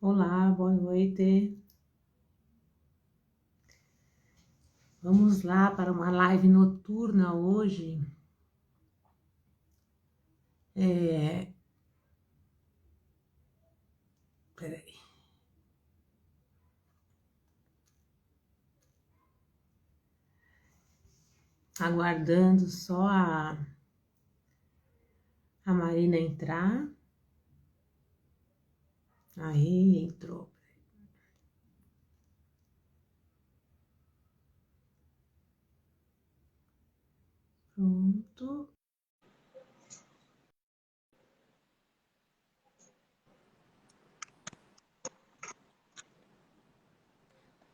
Olá, boa noite. Vamos lá para uma live noturna hoje. Peraí. Aguardando só a Marina entrar. Aí, entrou. Pronto.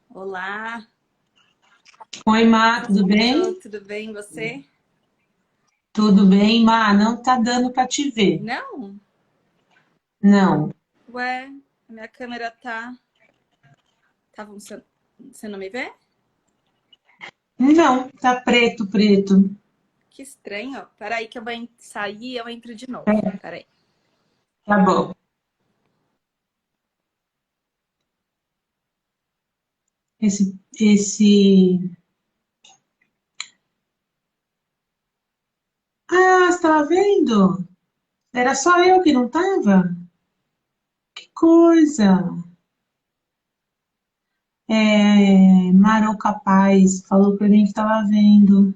Olá. Oi, Má, tudo bem? Tudo bem, você? Tudo bem, Má. Não tá dando para te ver. Não? Não. Ué, a minha câmera tá funcionando. Você não me vê? Não, tá preto, preto. Que estranho. Peraí que eu vou sair e eu entro de novo. Peraí. Tá bom. Esse... Ah, você tava vendo? Era só eu que não tava? Que coisa. Maroca Paz falou pra mim que tava vendo.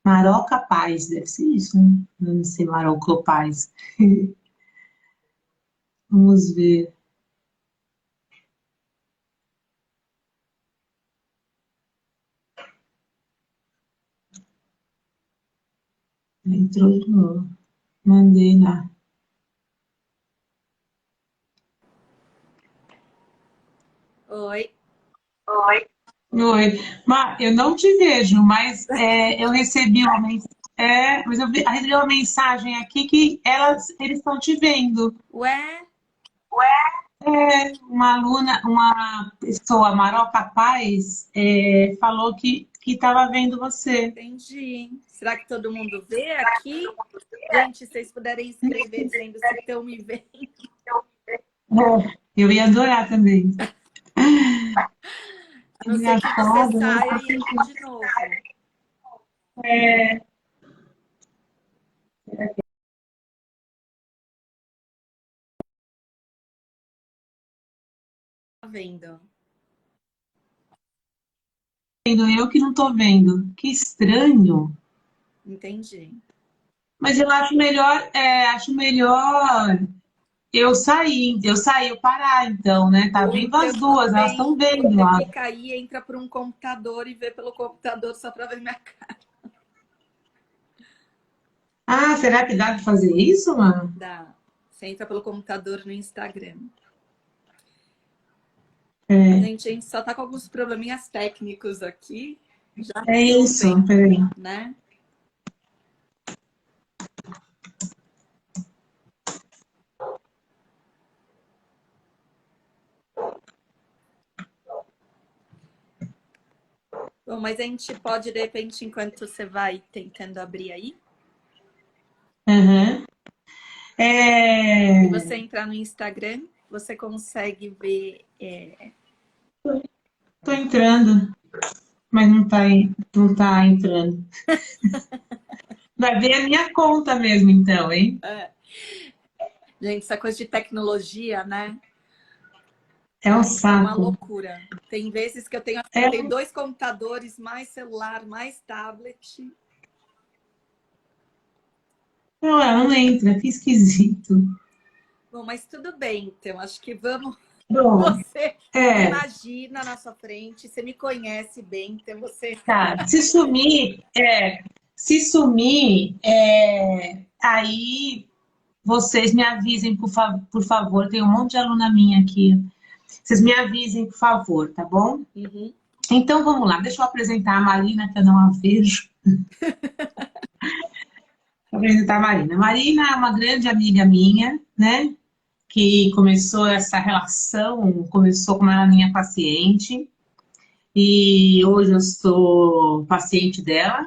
Maroca Paz, deve ser isso, né? Não sei, Maroca Paz. Vamos ver. Entrou de novo. Mandei lá. Oi. Oi. Eu não te vejo, mas eu recebi uma mensagem. Mas recebi uma mensagem aqui que eles estão te vendo. Ué, Uma aluna, uma pessoa, Maroca Paz, falou que estava vendo você. entendi. Será que todo mundo vê aqui? Gente, se vocês puderem escrever dizendo se estão me vendo. Eu ia adorar também. A não ser que você Engraçado, né? saia e entre de novo. Tá vendo? Eu que não tô vendo. Que estranho. Entendi. Mas eu acho melhor eu parar então, né? Tá Ou vendo as então duas, elas também estão vendo você lá. fica aí, entra por um computador e vê pelo computador só para ver minha cara. Ah, será que dá pra fazer isso, mano? Dá. Você entra pelo computador no Instagram. A gente só tá com alguns probleminhas técnicos aqui. Já É isso, resolvendo, peraí. né? Bom, mas a gente pode, de repente, enquanto você vai tentando abrir aí, Uhum. se você entrar no Instagram, você consegue ver. Tô entrando, mas não tá entrando. Vai ver a minha conta mesmo, então, hein? Gente, essa coisa de tecnologia, né? É um É uma saco. loucura. Tem vezes que eu É, tenho 2 computadores, mais celular, mais tablet. não, ela não entra, que esquisito. Bom, mas tudo bem, então. Acho que vamos. Bom, Você me é, imagina na sua frente, você me conhece bem, então você. tá. Se sumir, aí vocês me avisem, por favor. Tem um monte de aluna minha aqui. Vocês me avisem, por favor, tá bom? Uhum. Então vamos lá, deixa eu apresentar a Marina, que eu não a vejo. Vou apresentar a Marina. Marina é uma grande amiga minha, né? Que começou essa relação, começou como ela minha paciente. E hoje eu sou paciente dela.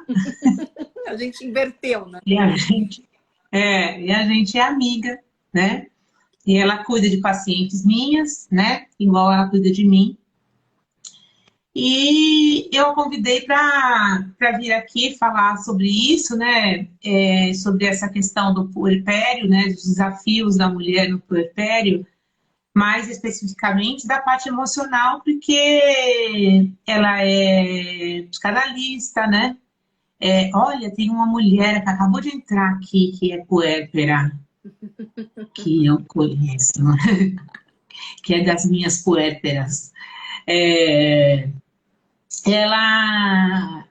A gente inverteu, né? E a gente é amiga, né? E ela cuida de pacientes minhas, né? Igual ela cuida de mim. E eu a convidei para vir aqui falar sobre isso, né? Sobre essa questão do puerpério, né? Dos desafios da mulher no puerpério, mais especificamente da parte emocional, porque ela é psicanalista, né? Olha, tem uma mulher que acabou de entrar aqui, que é puérpera, que eu conheço, que é das minhas puérperas. É, ela,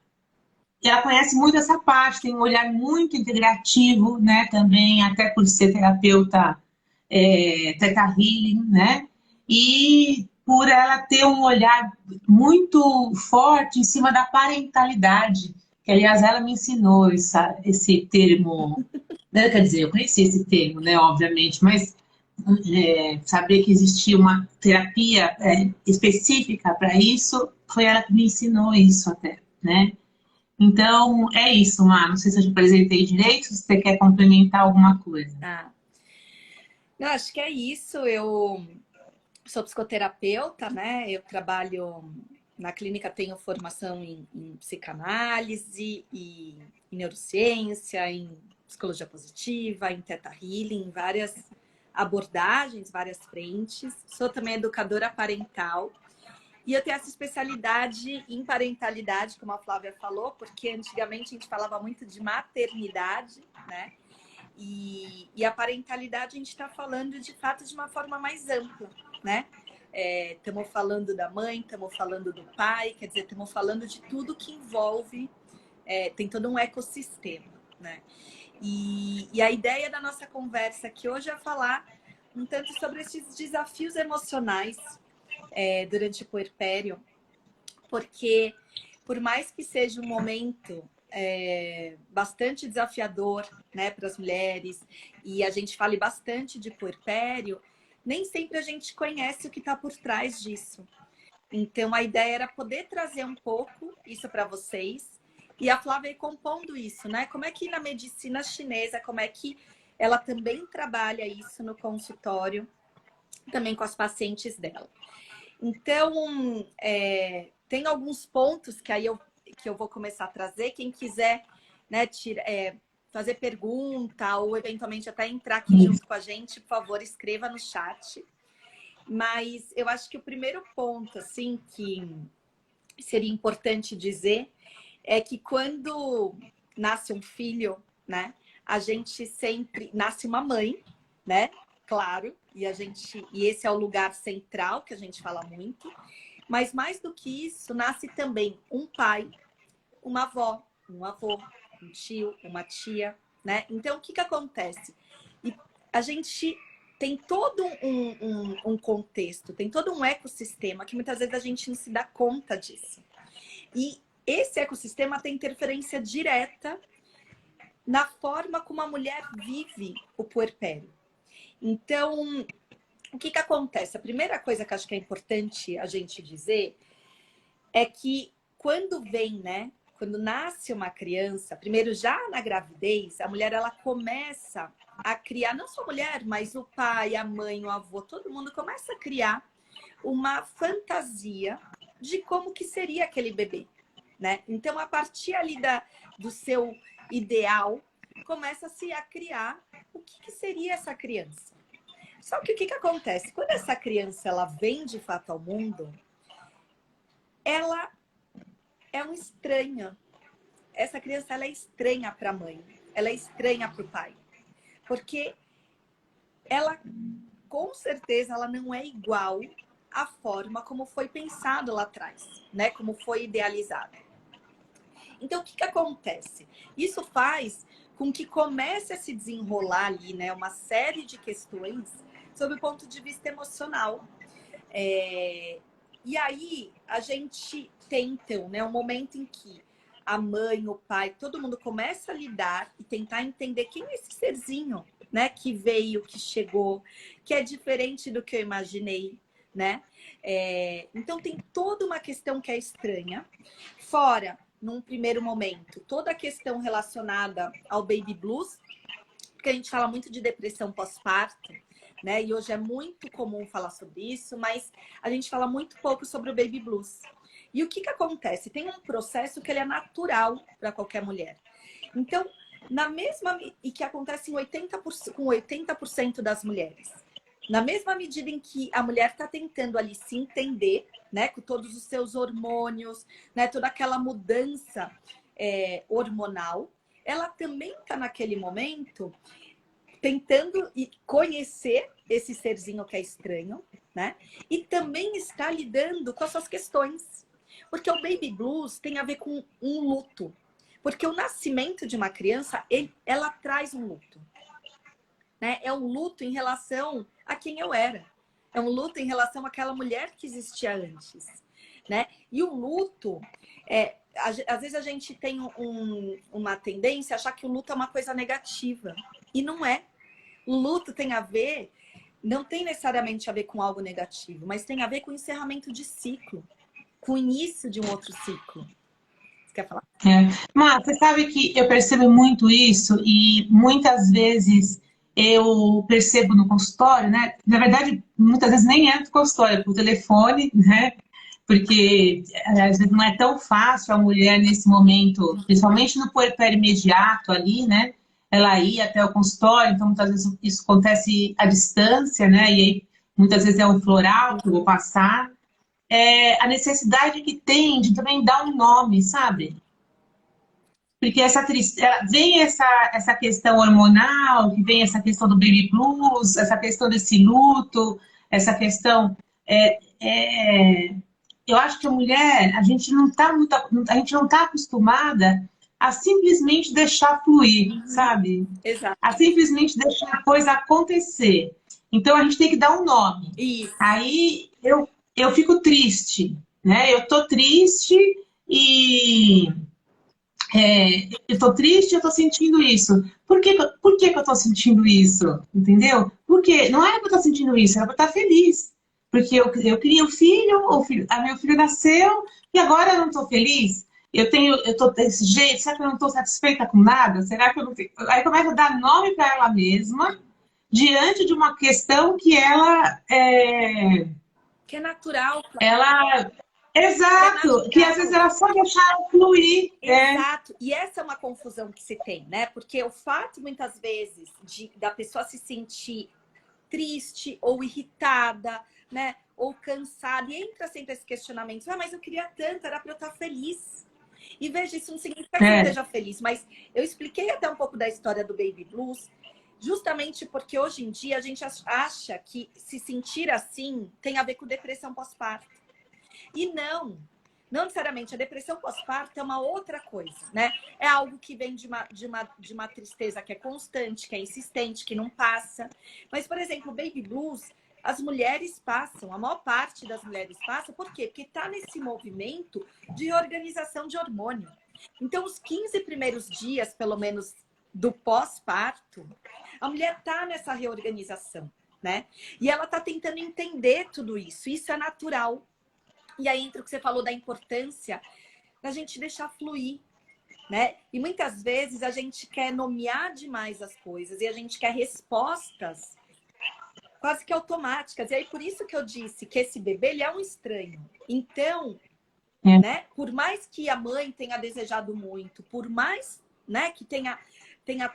ela conhece muito essa parte, tem um olhar muito integrativo, né? Também, até por ser terapeuta Theta Healing, né? E por ela ter um olhar muito forte em cima da parentalidade, que aliás ela me ensinou esse termo, né? Quer dizer, eu conheci esse termo, né? Obviamente, mas saber que existia uma terapia específica para isso, foi ela que me ensinou isso até, né? Então, é isso, Mar. Não sei se eu te apresentei direito, se você quer complementar alguma coisa. Ah, não, acho que é isso. Eu sou psicoterapeuta, né? Eu trabalho na clínica, tenho formação em psicanálise e em neurociência, em psicologia positiva, em Theta Healing, em várias abordagens, várias frentes. Sou também educadora parental. E eu tenho essa especialidade em parentalidade, como a Flávia falou, porque antigamente a gente falava muito de maternidade, né? E a parentalidade a gente está falando de fato de uma forma mais ampla, né? Estamos falando da mãe, estamos falando do pai, quer dizer, estamos falando de tudo que envolve, tem todo um ecossistema, né? E a ideia da nossa conversa aqui hoje é falar um tanto sobre esses desafios emocionais durante o puerpério, porque por mais que seja um momento bastante desafiador, né, para as mulheres, e a gente fale bastante de puerpério, nem sempre a gente conhece o que está por trás disso. Então, a ideia era poder trazer um pouco isso para vocês, e a Flávia ir compondo isso, né? Como é que na medicina chinesa, como é que ela também trabalha isso no consultório, também com as pacientes dela. Então, tem alguns pontos que eu vou começar a trazer. Quem quiser, né, fazer pergunta ou eventualmente até entrar aqui junto com a gente, por favor, escreva no chat. Mas eu acho que o primeiro ponto, assim, que seria importante dizer é que quando nasce um filho, né, a gente sempre nasce uma mãe, né? Claro, e esse é o lugar central que a gente fala muito. Mas mais do que isso, nasce também um pai, uma avó, um avô, um tio, uma tia, né? Então, o que acontece? E a gente tem todo um contexto, tem todo um ecossistema que muitas vezes a gente não se dá conta disso. E esse ecossistema tem interferência direta na forma como a mulher vive o puerpério. Então, o que acontece? A primeira coisa que acho que é importante a gente dizer é que quando vem, né? Quando nasce uma criança, primeiro já na gravidez, a mulher ela começa a criar, não só a mulher, mas o pai, a mãe, o avô, todo mundo começa a criar uma fantasia de como que seria aquele bebê, né? Então, a partir ali do seu ideal, começa-se a criar o que seria essa criança. Só que o que acontece? Quando essa criança ela vem de fato ao mundo, ela é uma estranha. Essa criança ela é estranha para a mãe, ela é estranha para o pai. Porque ela, com certeza, ela não é igual à forma como foi pensado lá atrás, né? Como foi idealizado. Então, o que acontece? Isso faz com que comece a se desenrolar ali, né? Uma série de questões sob o ponto de vista emocional. E aí, a gente tem, então, né, um momento em que a mãe, o pai, todo mundo começa a lidar e tentar entender quem é esse serzinho, né, que veio, que chegou, que é diferente do que eu imaginei, né? Então, tem toda uma questão que é estranha. Fora, num primeiro momento, toda a questão relacionada ao baby blues, porque a gente fala muito de depressão pós-parto, né? E hoje é muito comum falar sobre isso, mas a gente fala muito pouco sobre o baby blues. E o que que acontece? Tem um processo que ele é natural para qualquer mulher. Então, e que acontece em 80%, com 80% das mulheres. Na mesma medida em que a mulher está tentando ali se entender, né, com todos os seus hormônios, né, toda aquela mudança hormonal, ela também está naquele momento tentando conhecer esse serzinho que é estranho, né? E também está lidando com as suas questões. Porque o baby blues tem a ver com um luto. Porque o nascimento de uma criança, ela traz um luto. Né? É um luto em relação a quem eu era. É um luto em relação àquela mulher que existia antes. Né? E o luto, às vezes a gente tem uma tendência a achar que o luto é uma coisa negativa. E não é. O luto tem a ver, não tem necessariamente a ver com algo negativo, mas tem a ver com o encerramento de ciclo, com o início de um outro ciclo. Você quer falar? Mas você sabe que eu percebo muito isso e muitas vezes eu percebo no consultório, né? Na verdade, muitas vezes nem é no consultório, é por telefone, né? Porque às vezes não é tão fácil a mulher nesse momento, principalmente no puerpério imediato ali, né? Ela ir até o consultório, então muitas vezes isso acontece à distância, né? E aí muitas vezes é um floral que eu vou passar. A necessidade que tem de também dar um nome, sabe? Porque vem essa questão hormonal, que vem essa questão do baby blues, essa questão desse luto, essa questão. É, é, eu acho que a mulher, a gente não está acostumada a simplesmente deixar fluir, sabe? Exato. A simplesmente deixar a coisa acontecer. Então a gente tem que dar um nome. Isso. Aí eu fico triste, né? Eu tô triste e eu tô triste, eu tô sentindo isso. Por que que eu tô sentindo isso? Entendeu? Porque não era pra eu estar sentindo isso, era pra eu estar feliz. Porque eu queria um filho, meu filho nasceu e agora eu não tô feliz. Eu tô desse jeito, será que eu não tô satisfeita com nada? Será que eu não tenho... Aí começa a dar nome para ela mesma diante de uma questão que que é natural. ela exato, que às vezes ela só deixar fluir. Exato. E essa é uma confusão que se tem, né? Porque o fato, muitas vezes, da pessoa se sentir triste ou irritada, né? Ou cansada. E entra sempre esse questionamento. Ah, mas eu queria tanto, era para eu estar feliz. E veja, isso não significa que eu esteja feliz. Mas eu expliquei até um pouco da história do Baby Blues, justamente porque hoje em dia a gente acha que se sentir assim tem a ver com depressão pós-parto. E não necessariamente. A depressão pós-parto é uma outra coisa, né? É algo que vem de uma tristeza que é constante, que é insistente, que não passa. Mas, por exemplo, o baby blues, as mulheres passam, a maior parte das mulheres passa, por quê? Porque está nesse movimento de reorganização de hormônio. Então, os 15 primeiros dias, pelo menos, do pós-parto, a mulher está nessa reorganização, né? E ela está tentando entender tudo isso. Isso é natural. E aí entra o que você falou da importância da gente deixar fluir, né? E muitas vezes a gente quer nomear demais as coisas e a gente quer respostas quase que automáticas. E aí por isso que eu disse que esse bebê, ele é um estranho. Então, né? Por mais que a mãe tenha desejado muito, por mais, né, que tenha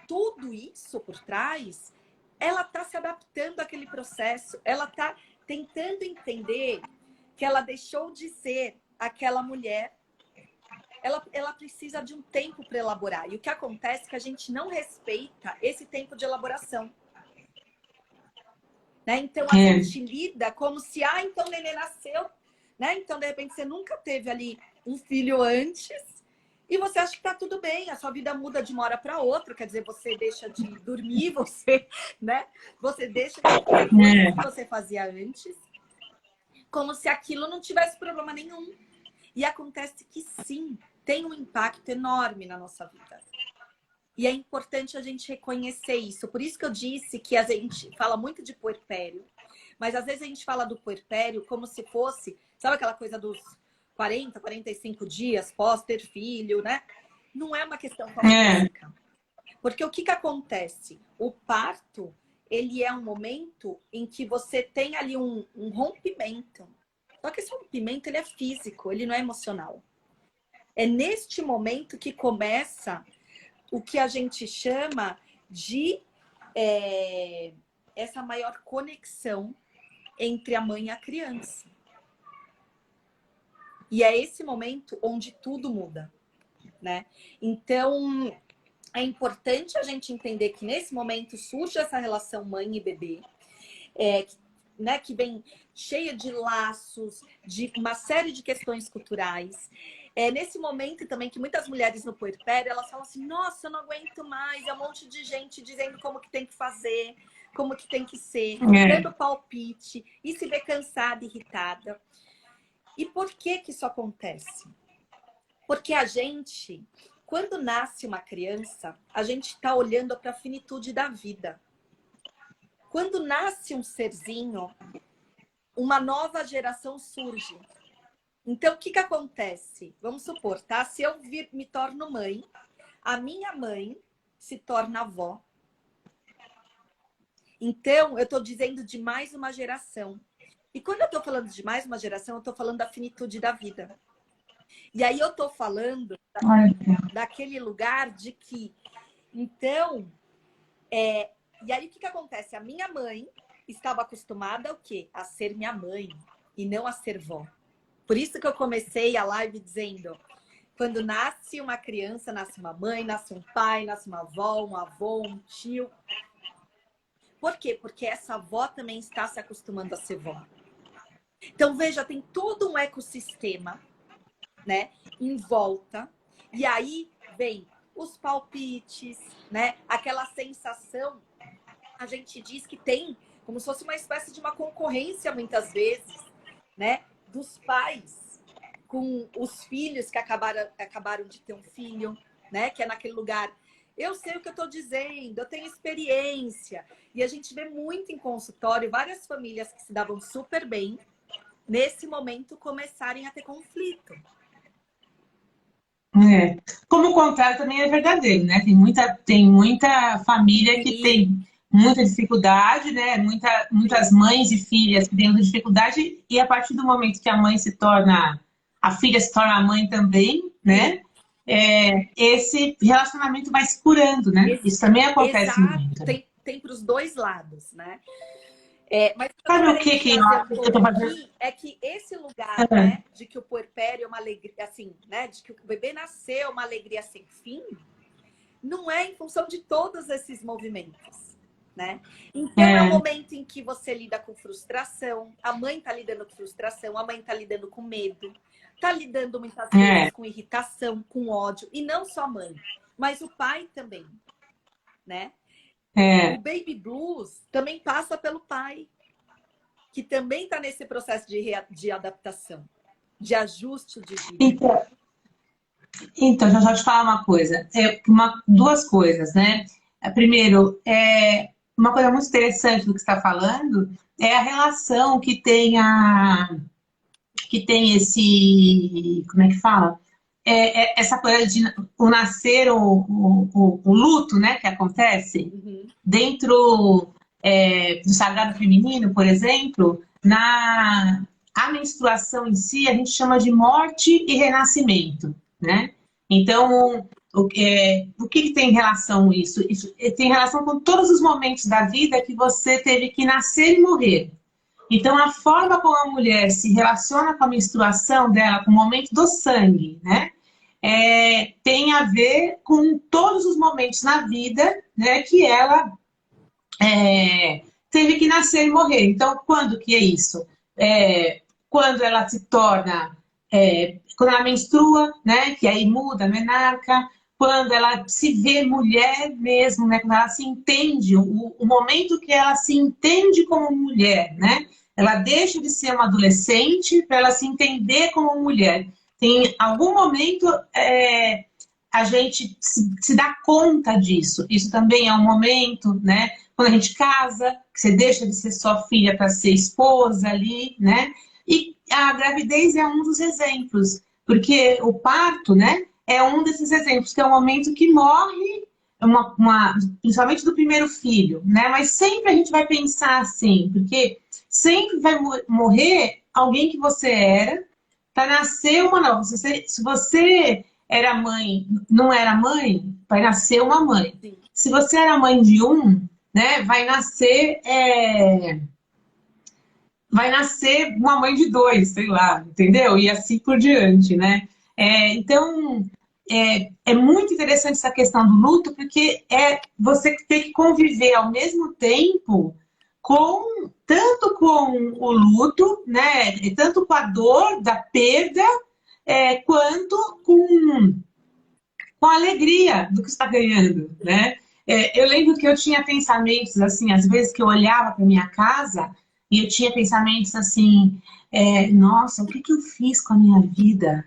tudo isso por trás, ela está se adaptando àquele processo, ela está tentando entender que ela deixou de ser aquela mulher, ela precisa de um tempo para elaborar. E o que acontece é que a gente não respeita esse tempo de elaboração. Né? Então, a gente lida como se, então o neném nasceu, né? Então, de repente, você nunca teve ali um filho antes e você acha que está tudo bem, a sua vida muda de uma hora para outra, quer dizer, você deixa de dormir, você deixa de fazer coisas que você fazia antes, como se aquilo não tivesse problema nenhum. E acontece que sim, tem um impacto enorme na nossa vida. E é importante a gente reconhecer isso. Por isso que eu disse que a gente fala muito de puerpério, mas às vezes a gente fala do puerpério como se fosse, sabe aquela coisa dos 40, 45 dias pós ter filho, né? Não é uma questão física. Porque o que acontece? O parto, ele é um momento em que você tem ali um rompimento. Só que esse rompimento, ele é físico, ele não é emocional. É neste momento que começa o que a gente chama de essa maior conexão entre a mãe e a criança. E é esse momento onde tudo muda, né? Então, é importante a gente entender que nesse momento surge essa relação mãe e bebê, né, que vem cheia de laços, de uma série de questões culturais. É nesse momento também que muitas mulheres no puerpério, elas falam assim, nossa, eu não aguento mais, é um monte de gente dizendo como que tem que fazer, como que tem que ser, dando palpite, e se vê cansada, irritada. E por que que isso acontece? Porque a gente, quando nasce uma criança, a gente está olhando para a finitude da vida. Quando nasce um serzinho, uma nova geração surge. Então, o que que acontece? Vamos supor, tá? Se eu me torno mãe, a minha mãe se torna avó. Então, eu estou dizendo de mais uma geração. E quando eu estou falando de mais uma geração, eu estou falando da finitude da vida. E aí eu estou falando daquele lugar de que... Então, e aí o que que acontece? A minha mãe estava acostumada ao quê? A ser minha mãe e não a ser vó. Por isso que eu comecei a live dizendo, quando nasce uma criança, nasce uma mãe, nasce um pai, nasce uma avó, um avô, um tio. Por quê? Porque essa avó também está se acostumando a ser vó. Então, veja, tem todo um ecossistema, né, em volta. E aí vem os palpites, né? Aquela sensação, a gente diz que tem como se fosse uma espécie de uma concorrência, muitas vezes, né? Dos pais com os filhos que acabaram de ter um filho, né? Que é naquele lugar. Eu sei o que eu estou dizendo, eu tenho experiência. E a gente vê muito em consultório várias famílias que se davam super bem, nesse momento começarem a ter conflito. Como o contrário também é verdadeiro, né? Tem muita família que tem muita dificuldade, né? Muitas mães e filhas que têm muita dificuldade, e a partir do momento que a filha se torna a mãe também, né? Esse relacionamento vai se curando, né? Isso também acontece muito. Tem para os dois lados, né? Mas sabe o que eu tô fazendo? É que esse lugar, né, de que o puerpério é uma alegria, assim, né, de que o bebê nasceu é uma alegria sem fim, não é em função de todos esses movimentos, né? Então é um momento em que você lida com frustração, a mãe tá lidando com frustração, a mãe tá lidando com medo, tá lidando muitas vezes com irritação, com ódio, e não só a mãe, mas o pai também, né? O baby blues também passa pelo pai, que também está nesse processo de adaptação, de ajuste de vida. Então, já te falar uma coisa. Duas coisas, né? Primeiro, uma coisa muito interessante do que você está falando é a relação que tem esse... Como é que fala? Essa coisa de o nascer, o luto, né, que acontece dentro do sagrado feminino, por exemplo, a menstruação em si a gente chama de morte e renascimento, né? Então, o que tem relação com isso? Isso tem relação com todos os momentos da vida que você teve que nascer e morrer. Então, a forma como a mulher se relaciona com a menstruação dela, com o momento do sangue, né? Tem a ver com todos os momentos na vida, né, que ela teve que nascer e morrer. Então, quando que é isso? Quando ela se torna... quando ela menstrua, né, que aí muda a menarca, quando ela se vê mulher mesmo, né, quando ela se entende, o momento que ela se entende como mulher, né? Ela deixa de ser uma adolescente para ela se entender como mulher. Tem algum momento a gente se dá conta disso. Isso também é um momento, né? Quando a gente casa, que você deixa de ser só filha para ser esposa ali, né? E a gravidez é um dos exemplos, porque o parto, né, é um desses exemplos, que é o momento que morre principalmente do primeiro filho, né? Mas sempre a gente vai pensar assim, porque sempre vai morrer alguém que você era, para nascer uma nova. Se você era mãe, não era mãe, vai nascer uma mãe. Sim. Se você era mãe de um, né, vai nascer uma mãe de dois, sei lá, entendeu? E assim por diante, né? Então, é muito interessante essa questão do luto, porque você ter que conviver ao mesmo tempo tanto com o luto, né? Tanto com a dor da perda, quanto com a alegria do que está ganhando, né? Eu lembro que eu tinha pensamentos assim, às vezes que eu olhava para minha casa e eu tinha pensamentos assim, nossa, o que que eu fiz com a minha vida?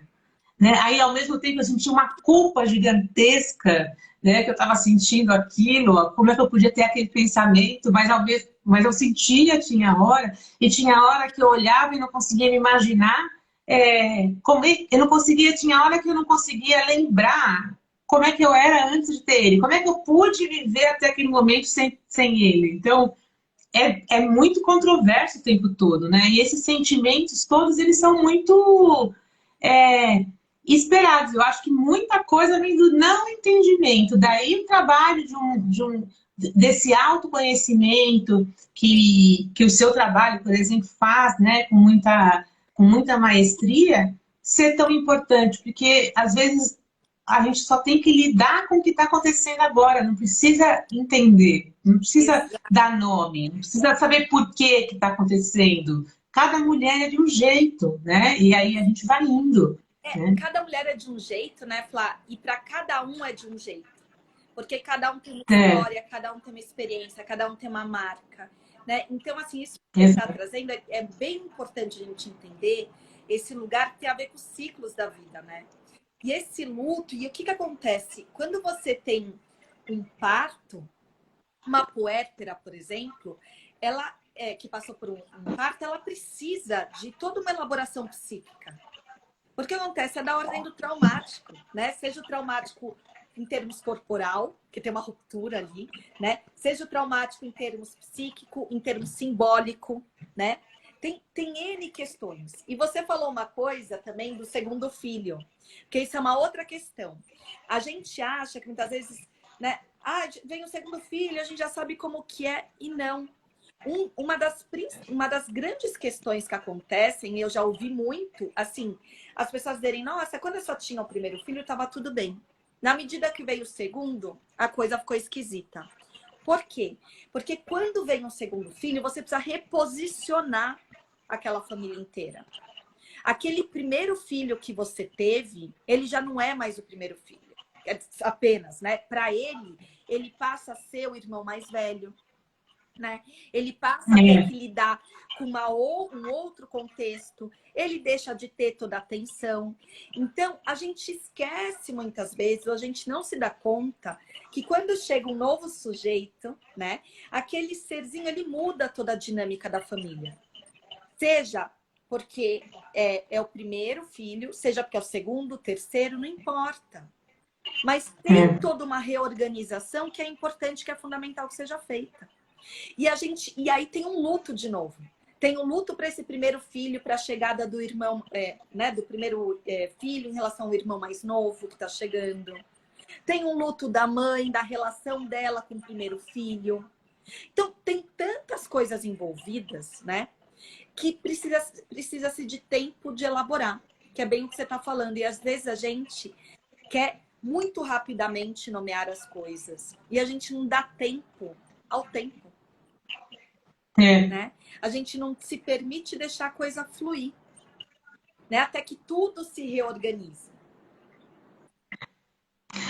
Né? Aí, ao mesmo tempo, eu sentia uma culpa gigantesca, né? Que eu estava sentindo aquilo, como é que eu podia ter aquele pensamento, mas eu sentia, tinha hora, e tinha hora que eu olhava e não conseguia me imaginar eu não conseguia, tinha hora que eu não conseguia lembrar como é que eu era antes de ter ele, como é que eu pude viver até aquele momento sem ele. Então, é muito controverso o tempo todo, né? E esses sentimentos todos, eles são muito é, esperados. Eu acho que muita coisa vem do não entendimento. Daí o trabalho desse autoconhecimento que o seu trabalho, por exemplo, faz, né, com muita maestria, ser tão importante. Porque, às vezes, a gente só tem que lidar com o que está acontecendo agora, não precisa entender, não precisa dar nome, não precisa saber por que está acontecendo. Cada mulher é de um jeito, né? E aí a gente vai indo. Né? Cada mulher é de um jeito, né, Flá? E para cada um é de um jeito. Porque cada um tem uma história, cada um tem uma experiência, cada um tem uma marca. Né? Então, assim, isso que você está trazendo é bem importante a gente entender esse lugar que tem a ver com os ciclos da vida, né? E esse luto, e o que acontece? Quando você tem um parto, uma puérpera, por exemplo, ela que passou por um parto, ela precisa de toda uma elaboração psíquica. Porque acontece, é da ordem do traumático, né? Seja o traumático em termos corporal, que tem uma ruptura ali, né? Seja o traumático em termos psíquico, em termos simbólico, né? Tem N questões. E você falou uma coisa também do segundo filho, que isso é uma outra questão. A gente acha que muitas vezes, né? Vem o segundo filho, a gente já sabe como que é, e não. Uma das grandes questões que acontecem, eu já ouvi muito, assim, as pessoas dizerem, nossa, quando eu só tinha o primeiro filho, estava tudo bem. Na medida que veio o segundo, a coisa ficou esquisita. Por quê? Porque quando vem um segundo filho, você precisa reposicionar aquela família inteira. Aquele primeiro filho que você teve, ele já não é mais o primeiro filho. Apenas, né? Para ele passa a ser o irmão mais velho. Né? Ele passa a ter que lidar com um outro contexto, ele deixa de ter toda a atenção. Então, a gente esquece muitas vezes, ou a gente não se dá conta que quando chega um novo sujeito, né, aquele serzinho, ele muda toda a dinâmica da família. Seja porque é o primeiro filho, seja porque é o segundo, o terceiro, não importa. Mas tem toda uma reorganização que é importante, que é fundamental que seja feita. E aí tem um luto de novo. Tem um luto para esse primeiro filho, para a chegada do irmão, né, do primeiro filho em relação ao irmão mais novo que está chegando. Tem um luto da mãe, da relação dela com o primeiro filho. Então, tem tantas coisas envolvidas, né, que precisa-se de tempo de elaborar, que é bem o que você está falando. E às vezes a gente quer muito rapidamente nomear as coisas. E a gente não dá tempo ao tempo. Né? A gente não se permite deixar a coisa fluir, né? Até que tudo se reorganize.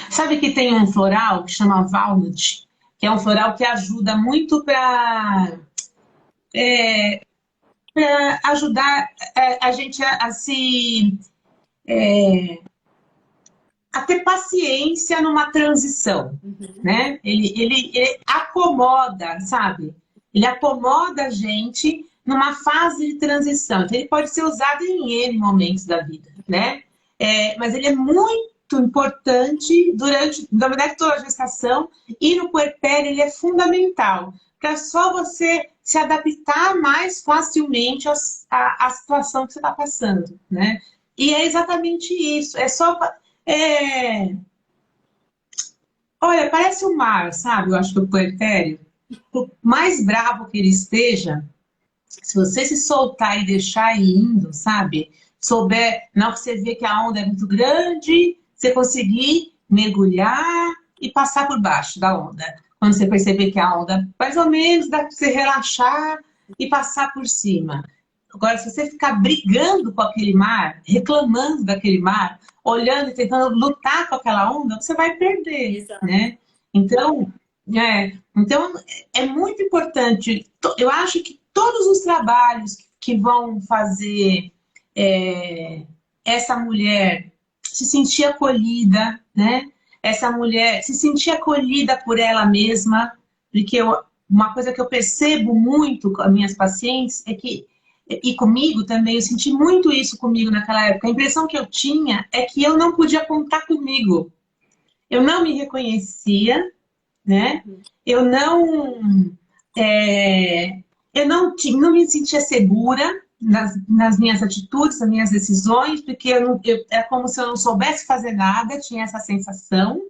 Sabe que tem um floral que chama Walnut, que é um floral que ajuda muito para ajudar a gente a ter paciência numa transição, né? Ele acomoda, sabe? Ele acomoda a gente numa fase de transição. Então, ele pode ser usado em N momentos da vida, né? Mas ele é muito muito importante durante, na verdade, toda a gestação, e no puerpério ele é fundamental, porque é só você se adaptar mais facilmente à situação que você está passando, né? E é exatamente isso, é só... É... Olha, parece o mar, sabe? Eu acho que o puerpério, por mais bravo que ele esteja, se você se soltar e deixar ir indo, sabe? Souber, na hora que você vê que a onda é muito grande, você conseguir mergulhar e passar por baixo da onda. Quando você perceber que a onda, mais ou menos, dá para você relaxar e passar por cima. Agora, se você ficar brigando com aquele mar, reclamando daquele mar, olhando e tentando lutar com aquela onda, você vai perder, Exato. né? Então, então é muito importante. Eu acho que todos os trabalhos que vão fazer essa mulher se sentir acolhida, né? Essa mulher se sentir acolhida por ela mesma, porque uma coisa que eu percebo muito com as minhas pacientes é que, e comigo também, eu senti muito isso comigo naquela época. A impressão que eu tinha é que eu não podia contar comigo. Eu não me reconhecia, né? Eu não, não me sentia segura nas minhas atitudes, nas minhas decisões, porque é como se eu não soubesse fazer nada, tinha essa sensação.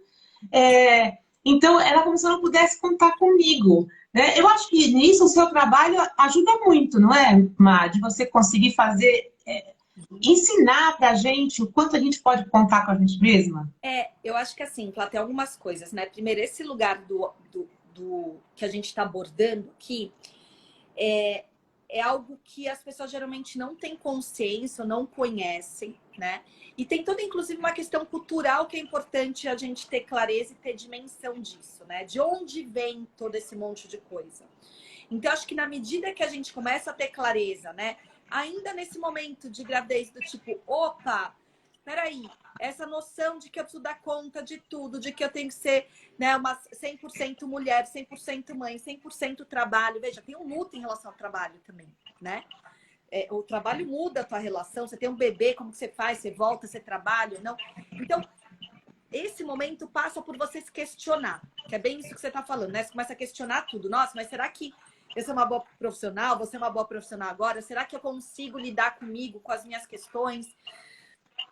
Então, era como se eu não pudesse contar comigo, né? Eu acho que nisso o seu trabalho ajuda muito, não é, Má? De você conseguir fazer, ensinar pra gente o quanto a gente pode contar com a gente mesma. Eu acho que assim, Plá, tem algumas coisas, né? Primeiro, esse lugar do que a gente está abordando aqui é algo que as pessoas geralmente não têm consciência, não conhecem, né? E tem toda, inclusive, uma questão cultural que é importante a gente ter clareza e ter dimensão disso, né? De onde vem todo esse monte de coisa. Então, acho que na medida que a gente começa a ter clareza, né? Ainda nesse momento de gravidez do tipo, opa, peraí, essa noção de que eu preciso dar conta de tudo, de que eu tenho que ser, né, uma 100% mulher, 100% mãe, 100% trabalho. Veja, tem um luto em relação ao trabalho também, né? O trabalho muda a tua relação. Você tem um bebê, como que você faz? Você volta, você trabalha, não? Então, esse momento passa por você se questionar, que é bem isso que você está falando, né? Você começa a questionar tudo. Nossa, mas será que eu sou uma boa profissional? Vou ser uma boa profissional agora? Será que eu consigo lidar comigo, com as minhas questões?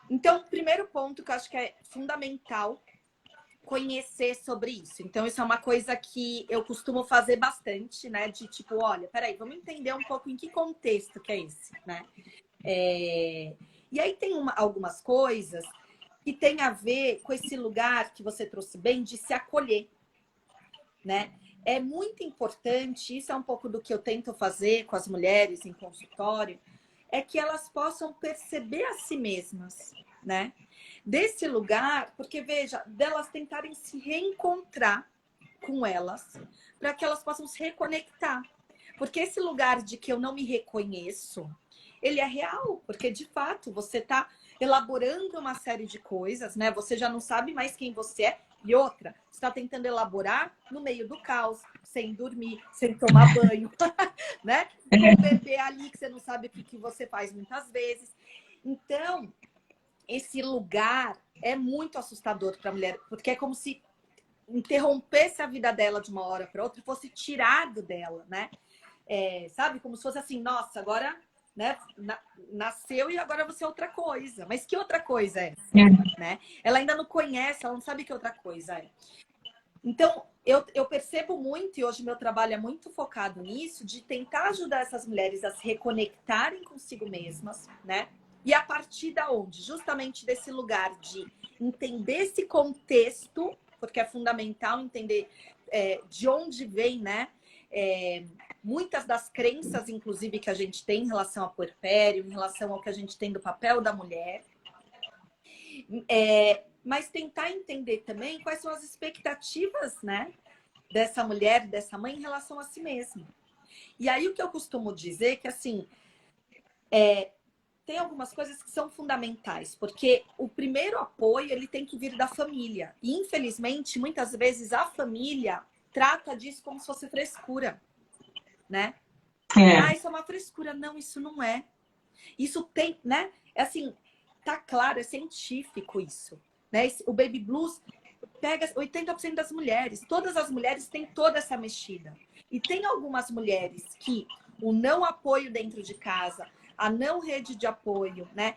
Então, primeiro ponto que eu acho que é fundamental conhecer sobre isso. Então, isso é uma coisa que eu costumo fazer bastante, né? De tipo, olha, peraí, vamos entender um pouco em que contexto que é esse, né? E aí tem algumas coisas que tem a ver com esse lugar que você trouxe bem de se acolher, né? É muito importante, isso é um pouco do que eu tento fazer com as mulheres em consultório, é que elas possam perceber a si mesmas, né? Desse lugar, porque veja, delas tentarem se reencontrar com elas, para que elas possam se reconectar. Porque esse lugar de que eu não me reconheço, ele é real, porque de fato você está elaborando uma série de coisas, né? Você já não sabe mais quem você é. E outra, você está tentando elaborar no meio do caos, sem dormir, sem tomar banho, né? Com um bebê ali que você não sabe o que você faz muitas vezes. Então, esse lugar é muito assustador para a mulher, porque é como se interrompesse a vida dela de uma hora para outra e fosse tirado dela, né? Sabe? Como se fosse assim, nossa, agora, né, nasceu e agora você é outra coisa. Mas que outra coisa é essa? Né? Ela ainda não conhece, ela não sabe que outra coisa é. Então, eu percebo muito, e hoje meu trabalho é muito focado nisso, de tentar ajudar essas mulheres a se reconectarem consigo mesmas, né? E a partir da onde? Justamente desse lugar de entender esse contexto, porque é fundamental entender de onde vem, né? Muitas das crenças, inclusive, que a gente tem em relação ao puerpério, em relação ao que a gente tem do papel da mulher. Mas tentar entender também quais são as expectativas, né, dessa mulher, dessa mãe em relação a si mesma. E aí o que eu costumo dizer é que, assim, tem algumas coisas que são fundamentais, porque o primeiro apoio ele tem que vir da família. E, infelizmente, muitas vezes a família trata disso como se fosse frescura, né? Isso é uma frescura. Não, isso não é. Isso tem, né? Assim, tá claro, é científico isso. né? O baby blues pega 80% das mulheres. Todas as mulheres têm toda essa mexida. E tem algumas mulheres que o não apoio dentro de casa, a não rede de apoio, né?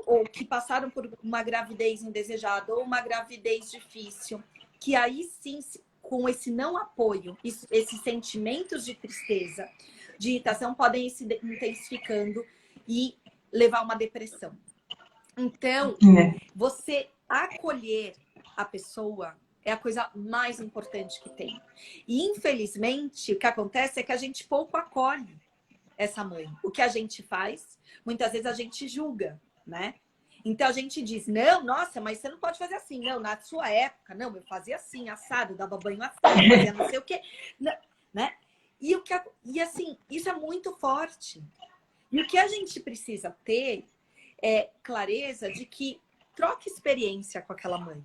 Ou que passaram por uma gravidez indesejada ou uma gravidez difícil, que aí sim, com esse não apoio, esses sentimentos de tristeza, de irritação, podem ir se intensificando e levar a uma depressão. Então, você acolher a pessoa é a coisa mais importante que tem. E, infelizmente, o que acontece é que a gente pouco acolhe essa mãe. O que a gente faz, muitas vezes a gente julga, né? Então, a gente diz, não, nossa, mas você não pode fazer assim. Não, na sua época, não, eu fazia assim, assado, dava banho assim, fazia não sei o quê. Né? E, assim, isso é muito forte. E o que a gente precisa ter é clareza de que troque experiência com aquela mãe,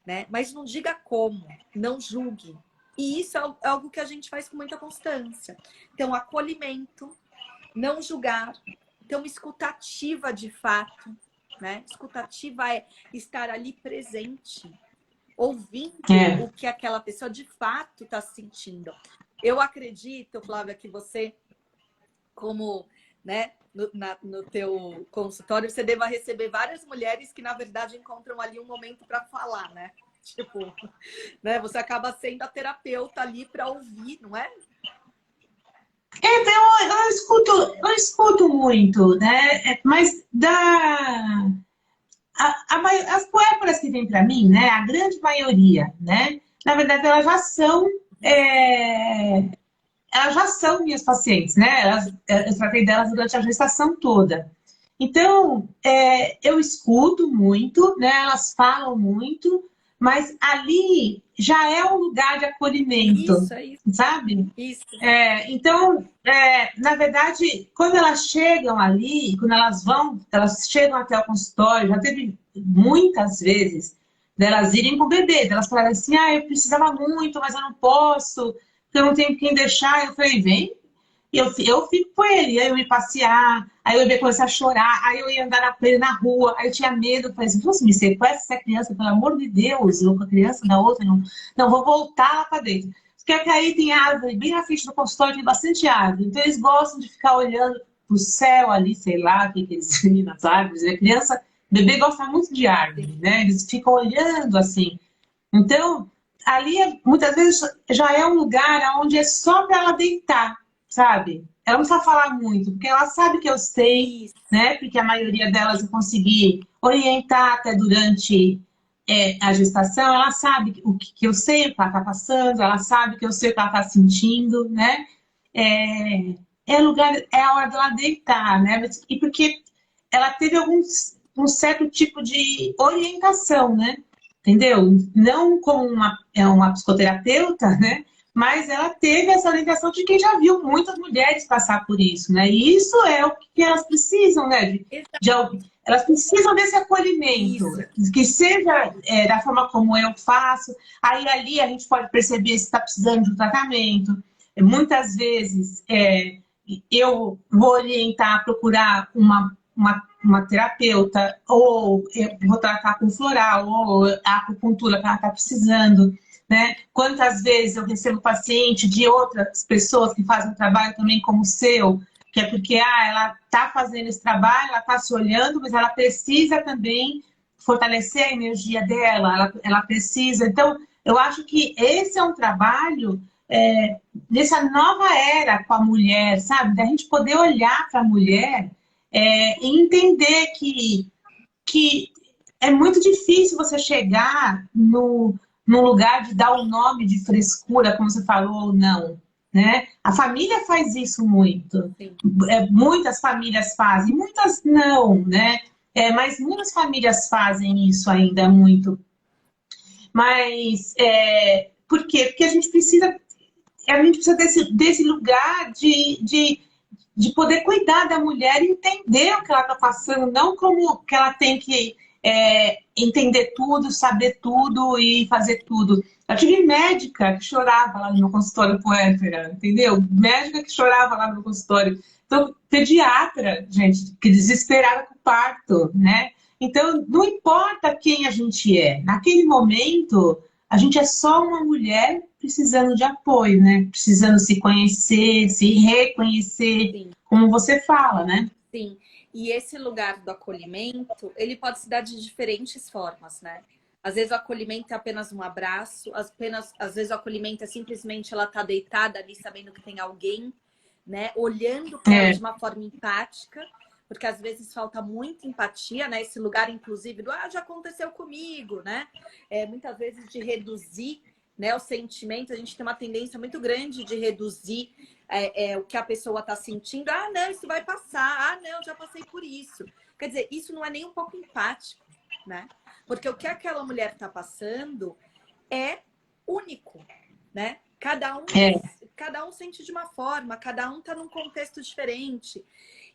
né? Mas não diga como, não julgue. E isso é algo que a gente faz com muita constância. Então, acolhimento, não julgar, então escutativa de fato, né? Escutativa é estar ali presente, ouvindo o que aquela pessoa de fato está sentindo. Eu acredito, Flávia, que você, como, né, no teu consultório, você deva receber várias mulheres que, na verdade, encontram ali um momento para falar, né? Tipo, né? Você acaba sendo a terapeuta ali para ouvir, não é? Eu escuto muito, né? Mas as puérperas que vêm para mim, né? A grande maioria, né? Na verdade, elas já são minhas pacientes, né? Eu tratei delas durante a gestação toda. Então, eu escuto muito, né? Elas falam muito, mas ali já é um lugar de acolhimento, sabe? Isso. Então, na verdade, quando elas chegam ali, quando elas chegam até o consultório, já teve muitas vezes delas irem com o bebê, delas falarem assim, eu precisava muito, mas eu não posso, porque eu não tenho quem deixar. Eu falei, vem. E eu fico com ele, aí eu ia passear, aí o bebê começava a chorar, aí eu ia andar com ele na rua, aí eu tinha medo, eu falei assim, você me sequestra essa criança, pelo amor de Deus, eu com a criança da outra, não vou voltar lá para dentro. Porque aí tem árvore, bem na frente do consultório tem bastante árvore, então eles gostam de ficar olhando pro céu ali, sei lá, o que eles veem nas árvores. A criança, o bebê gosta muito de árvore, né? Eles ficam olhando assim. Então, ali muitas vezes já é um lugar onde é só para ela deitar, sabe? Ela não precisa falar muito, porque ela sabe que eu sei, né? Porque a maioria delas eu consegui orientar até durante a gestação. Ela sabe o que eu sei, o que ela está passando, ela sabe que eu sei o que ela está sentindo, né? É a hora dela deitar, né? E porque ela teve um certo tipo de orientação, né? Entendeu? Não como uma psicoterapeuta, né? Mas ela teve essa orientação de quem já viu muitas mulheres passar por isso, né? E isso é o que elas precisam, né? Elas precisam desse acolhimento, que seja da forma como eu faço. Aí ali a gente pode perceber se está precisando de um tratamento. Muitas vezes eu vou orientar a procurar uma terapeuta, ou eu vou tratar com floral, ou a acupuntura que ela está precisando, né? Quantas vezes eu recebo paciente de outras pessoas que fazem um trabalho também como o seu, que é porque ela está fazendo esse trabalho, ela está se olhando, mas ela precisa também fortalecer a energia dela, ela precisa. Então, eu acho que esse é um trabalho nessa nova era com a mulher, sabe? Da gente poder olhar para a mulher e entender que é muito difícil você chegar no lugar de dar o nome de frescura, como você falou, ou não. Né? A família faz isso muito. Muitas famílias fazem, muitas não, né? Mas muitas famílias fazem isso ainda muito. Mas por quê? Porque a gente precisa desse lugar de poder cuidar da mulher e entender o que ela está passando, não como que ela tem que entender tudo, saber tudo e fazer tudo. Eu tive médica que chorava lá no meu consultório puérpera, entendeu? Médica que chorava lá no meu consultório. Então, pediatra, gente, que desesperada com o parto, né? Então, não importa quem a gente é. Naquele momento, a gente é só uma mulher precisando de apoio, né? Precisando se conhecer, se reconhecer, Sim, como você fala, né? sim. E esse lugar do acolhimento, ele pode se dar de diferentes formas, né? Às vezes o acolhimento é apenas um abraço, às vezes o acolhimento é simplesmente ela tá deitada ali sabendo que tem alguém, né, olhando para ela É, de uma forma empática, porque às vezes falta muita empatia, né? Esse lugar, inclusive, do já aconteceu comigo, né? Muitas vezes de reduzir, né, o sentimento, a gente tem uma tendência muito grande de reduzir o que a pessoa está sentindo. Ah, não, isso vai passar. Ah, não, já passei por isso. Quer dizer, isso não é nem um pouco empático, né? Porque o que aquela mulher está passando é único, né? é. Cada um sente de uma forma, cada um está num contexto diferente.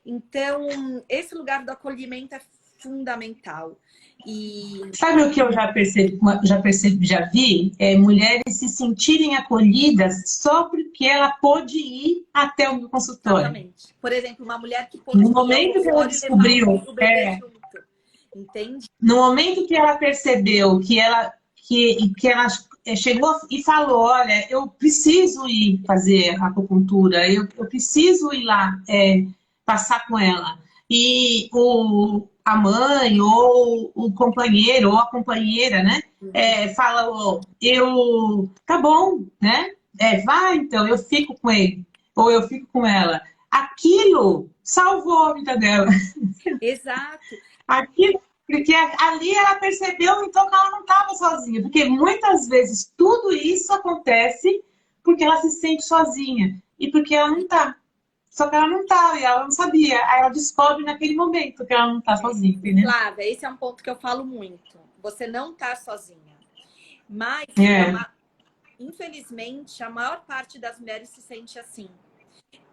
Então, esse lugar do acolhimento é fundamental. E Sabe o que eu já percebi, já vi? É, mulheres se sentirem acolhidas só porque ela pôde ir até o meu consultório. exatamente. Por exemplo, uma mulher que No pôde ir ao momento que ela consultório e levar descobriu, o bebê junto. Entende? no momento que ela percebeu que ela chegou e falou, olha, eu preciso ir fazer acupuntura, eu preciso ir lá passar com ela. E a mãe, ou o companheiro, ou a companheira, né? Fala, tá bom, né? Vai então, eu fico com ele, ou eu fico com ela. Aquilo salvou a vida dela. Exato. Aqui, porque ali ela percebeu então que ela não estava sozinha, porque muitas vezes tudo isso acontece porque ela se sente sozinha e porque ela não está. Só que ela não está e ela não sabia. Aí ela descobre naquele momento que ela não está sozinha, entendeu? Flávia, esse é um ponto que eu falo muito. Você não está sozinha. Mas É, infelizmente, a maior parte das mulheres se sente assim.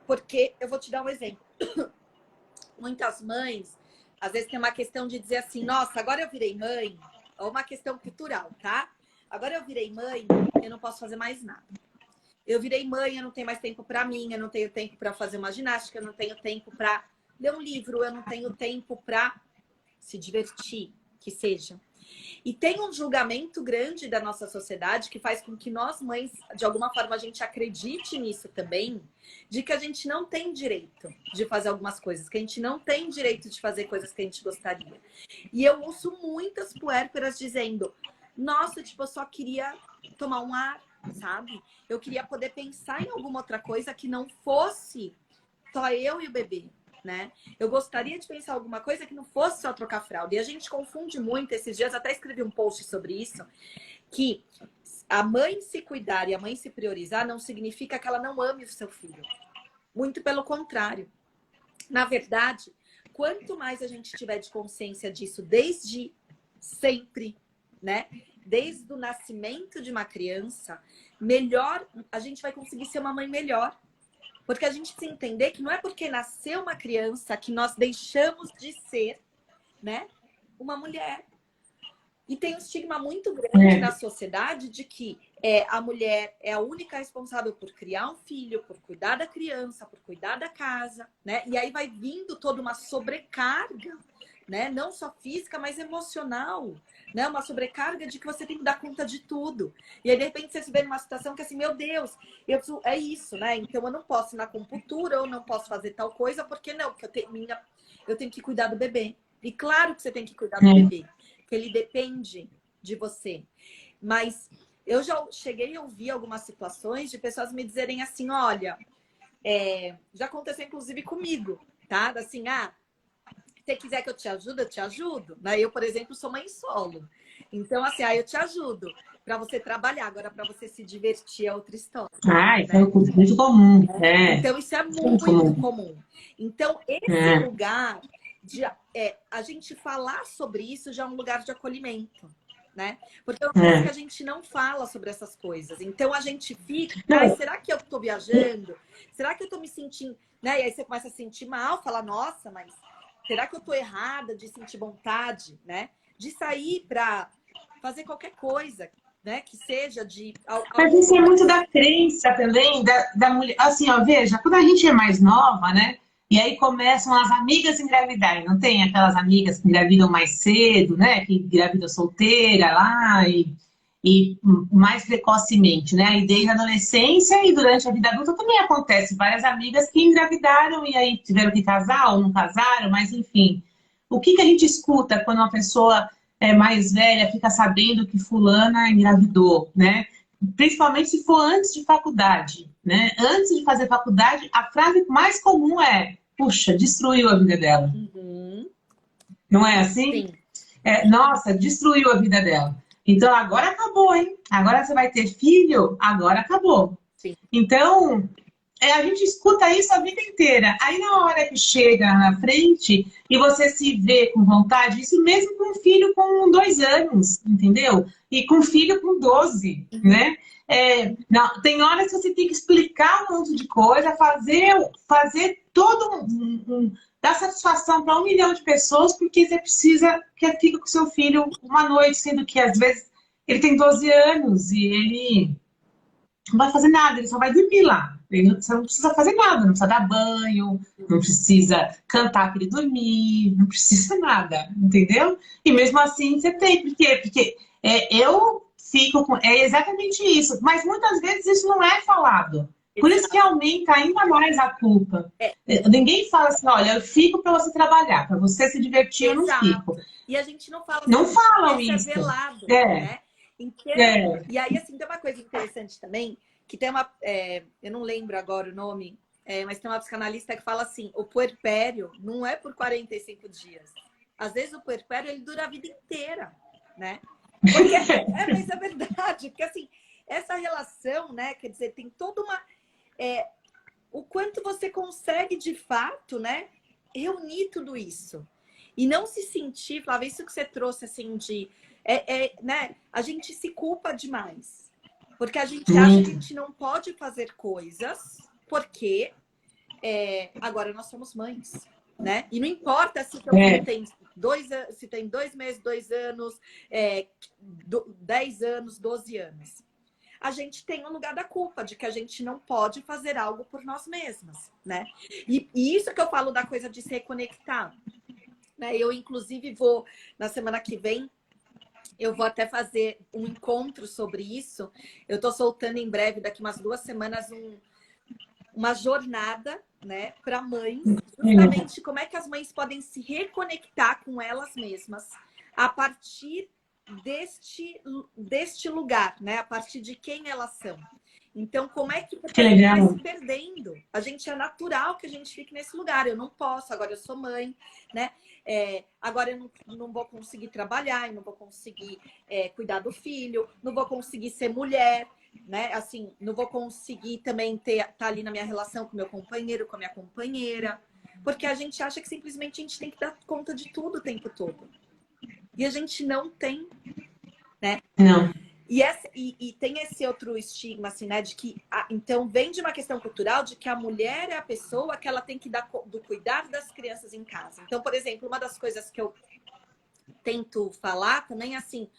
Porque eu vou te dar um exemplo. Muitas mães, às vezes tem uma questão de dizer assim, nossa, agora eu virei mãe, ou uma questão cultural, tá? Agora eu virei mãe, eu não posso fazer mais nada. Eu virei mãe, eu não tenho mais tempo para mim, eu não tenho tempo para fazer uma ginástica, eu não tenho tempo para ler um livro, eu não tenho tempo para se divertir, que seja. E tem um julgamento grande da nossa sociedade que faz com que nós, mães, de alguma forma, a gente acredite nisso também, de que a gente não tem direito de fazer algumas coisas, que a gente não tem direito de fazer coisas que a gente gostaria. E eu ouço muitas puérperas dizendo, nossa, tipo, eu só queria tomar um ar, sabe? Eu queria poder pensar em alguma outra coisa que não fosse só eu e o bebê. Né? Eu gostaria de pensar alguma coisa que não fosse só trocar fralda. E a gente confunde muito, esses dias até escrevi um post sobre isso, que a mãe se cuidar e a mãe se priorizar não significa que ela não ame o seu filho. Muito pelo contrário. Na verdade, quanto mais a gente tiver de consciência disso desde sempre, né? Desde o nascimento de uma criança, melhor a gente vai conseguir ser uma mãe melhor. Porque a gente precisa entender que não é porque nasceu uma criança que nós deixamos de ser, né, uma mulher. E tem um estigma muito grande na sociedade de que a mulher é a única responsável por criar um filho, por cuidar da criança, por cuidar da casa, né? E aí vai vindo toda uma sobrecarga, né? Não só física, mas emocional, né? Uma sobrecarga de que você tem que dar conta de tudo. E aí, de repente, você se vê numa situação que assim, meu Deus, é isso, né? Então eu não posso ir na acupuntura, eu não posso fazer tal coisa, porque não? Porque eu tenho que cuidar do bebê. E claro que você tem que cuidar do bebê, que ele depende de você. Mas eu já cheguei a ouvir algumas situações de pessoas me dizerem assim, olha, já aconteceu inclusive comigo, tá? Assim, se você quiser que eu te ajudo. Né? Eu, por exemplo, sou mãe solo. Então, assim, eu te ajudo para você trabalhar. Agora, para você se divertir é outra história. isso é muito comum. Então, isso é Muito muito comum. comum. Então, esse lugar de a gente falar sobre isso já é um lugar de acolhimento. Né? Porque eu penso que a gente não fala sobre essas coisas. Então, a gente fica, será que eu estou viajando? Será que eu estou me sentindo... Né? E aí você começa a sentir mal, fala, nossa, mas... será que eu tô errada de sentir vontade, né? De sair para fazer qualquer coisa, né? Que seja de... Mas isso é muito da crença também, da mulher. Assim, ó, veja, quando a gente é mais nova, né? E aí começam as amigas engravidarem. Não tem aquelas amigas que engravidam mais cedo, né? Que engravidam solteira lá e mais precocemente, né? E desde a adolescência e durante a vida adulta também acontece. Várias amigas que engravidaram e aí tiveram que casar ou não casaram, mas enfim. O que a gente escuta quando uma pessoa mais velha fica sabendo que fulana engravidou, né? Principalmente se for antes de faculdade, né? Antes de fazer faculdade, a frase mais comum é: puxa, destruiu a vida dela. Uhum. Não é assim? Sim. Nossa, destruiu a vida dela. Então agora acabou, hein? Agora você vai ter filho, agora acabou. Sim. Então, a gente escuta isso a vida inteira. Aí na hora que chega na frente e você se vê com vontade, isso mesmo com um filho com 2 anos, entendeu? E com um filho com 12, né? Não, tem horas que você tem que explicar um monte de coisa, fazer todo dar satisfação para 1 milhão de pessoas, porque você precisa que fique com seu filho uma noite, sendo que às vezes ele tem 12 anos e ele não vai fazer nada, ele só vai dormir lá. Você não precisa fazer nada, não precisa dar banho, não precisa cantar para ele dormir, não precisa nada, entendeu? E mesmo assim você tem, por quê? Porque eu fico com. É exatamente isso, mas muitas vezes isso não é falado. Por isso que aumenta ainda mais a culpa. Ninguém fala assim, olha, eu fico para você trabalhar, para você se divertir, eu não fico. E a gente não fala Não assim, falam isso isso. é velado, né? Então, e aí, assim, tem uma coisa interessante também, que tem uma... eu não lembro agora o nome, mas tem uma psicanalista que fala assim, o puerpério não é por 45 dias. Às vezes o puerpério, ele dura a vida inteira, né? Porque, mas é verdade, porque assim, essa relação, né, quer dizer, tem toda uma... o quanto você consegue, de fato, né, reunir tudo isso. E não se sentir, Flávia, isso que você trouxe, assim, de... né, a gente se culpa demais. Porque a gente acha que a gente não pode fazer coisas, porque agora nós somos mães, né? E não importa se o seu filho tem 2 meses, 2 anos, 10 anos, 12 anos. A gente tem o lugar da culpa de que a gente não pode fazer algo por nós mesmas, né? E isso que eu falo da coisa de se reconectar. Né? Eu, inclusive, vou, na semana que vem, eu vou até fazer um encontro sobre isso. Eu estou soltando em breve, daqui umas 2 semanas, uma jornada, né, para mães, justamente como é que as mães podem se reconectar com elas mesmas a partir deste lugar, né? A partir de quem elas são. Então, como é que a gente vai se perdendo? A gente é natural que a gente fique nesse lugar. Eu não posso, agora eu sou mãe, né? Agora eu não vou conseguir trabalhar, eu não vou conseguir cuidar do filho, não vou conseguir ser mulher, né? Assim, não vou conseguir também estar ali na minha relação com meu companheiro, com a minha companheira, porque a gente acha que simplesmente a gente tem que dar conta de tudo o tempo todo. E a gente não tem, né? Não. E tem esse outro estigma, assim, né? De que, então, vem de uma questão cultural de que a mulher é a pessoa que ela tem que dar do cuidar das crianças em casa. Então, por exemplo, uma das coisas que eu tento falar também é assim,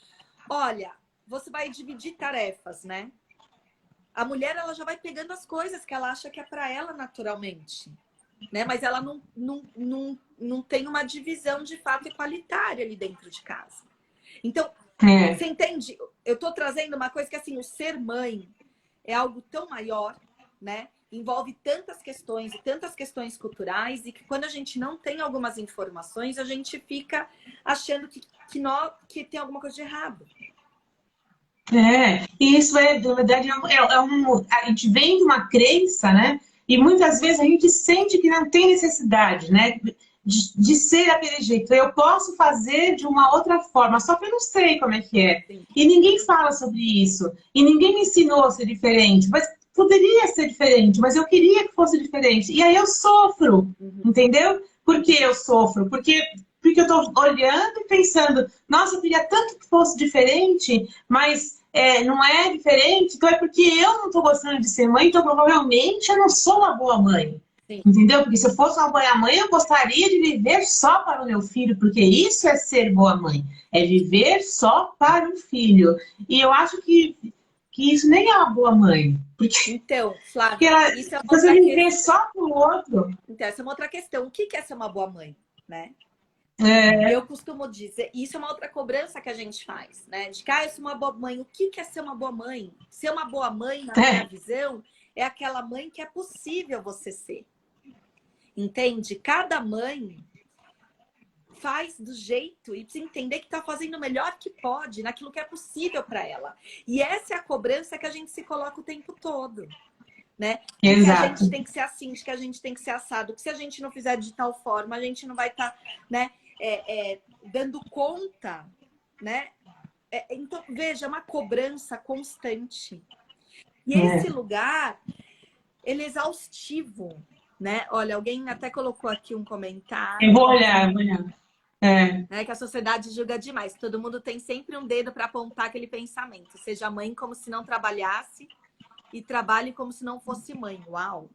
olha, você vai dividir tarefas, né? A mulher, ela já vai pegando as coisas que ela acha que é para ela naturalmente, né? Mas ela não tem uma divisão de fato igualitária ali dentro de casa. Então, você entende? Eu estou trazendo uma coisa que, assim, o ser mãe é algo tão maior, né? Envolve tantas questões e tantas questões culturais e que quando a gente não tem algumas informações, a gente fica achando que tem alguma coisa de errado. E isso na verdade, a gente vem de uma crença, né? E muitas vezes a gente sente que não tem necessidade, né? De ser daquele jeito. Eu posso fazer de uma outra forma, só que eu não sei como é que é. E ninguém fala sobre isso. E ninguém me ensinou a ser diferente. Mas poderia ser diferente, mas eu queria que fosse diferente. E aí eu sofro, entendeu? Por que eu sofro? Porque eu tô olhando e pensando, nossa, eu queria tanto que fosse diferente, mas não é diferente, então é porque eu não tô gostando de ser mãe, então provavelmente eu não sou uma boa mãe. Sim. Entendeu? Porque se eu fosse uma boa mãe, eu gostaria de viver só para o meu filho, porque isso é ser boa mãe, é viver só para o filho. E eu acho que que isso nem é uma boa mãe. Então, Porque Flávia, ela, isso é uma você outra viver questão. só pro outro. Então, essa é uma outra questão. O que é ser uma boa mãe, né? É, Eu costumo dizer, isso é uma outra cobrança que a gente faz, né? De que, eu sou uma boa mãe. O que é ser uma boa mãe? Ser uma boa mãe, na minha é, visão, é aquela mãe que é possível você ser. Entende? Cada mãe faz do jeito e precisa entender que está fazendo o melhor que pode, naquilo que é possível para ela. E essa é a cobrança que a gente se coloca o tempo todo, né? De que a exato. gente tem que ser assim, de que a gente tem que ser assado, que se a gente não fizer de tal forma, a gente não vai estar, né, dando conta, né? Então, veja, é uma cobrança constante. E esse É. lugar, ele é exaustivo, né? Olha, alguém até colocou aqui um Eu comentário, vou olhar, eu vou olhar. É, né, que a sociedade julga demais. Todo mundo tem sempre um dedo para apontar aquele pensamento. Seja mãe como se não trabalhasse e trabalhe como se não fosse mãe. Uau!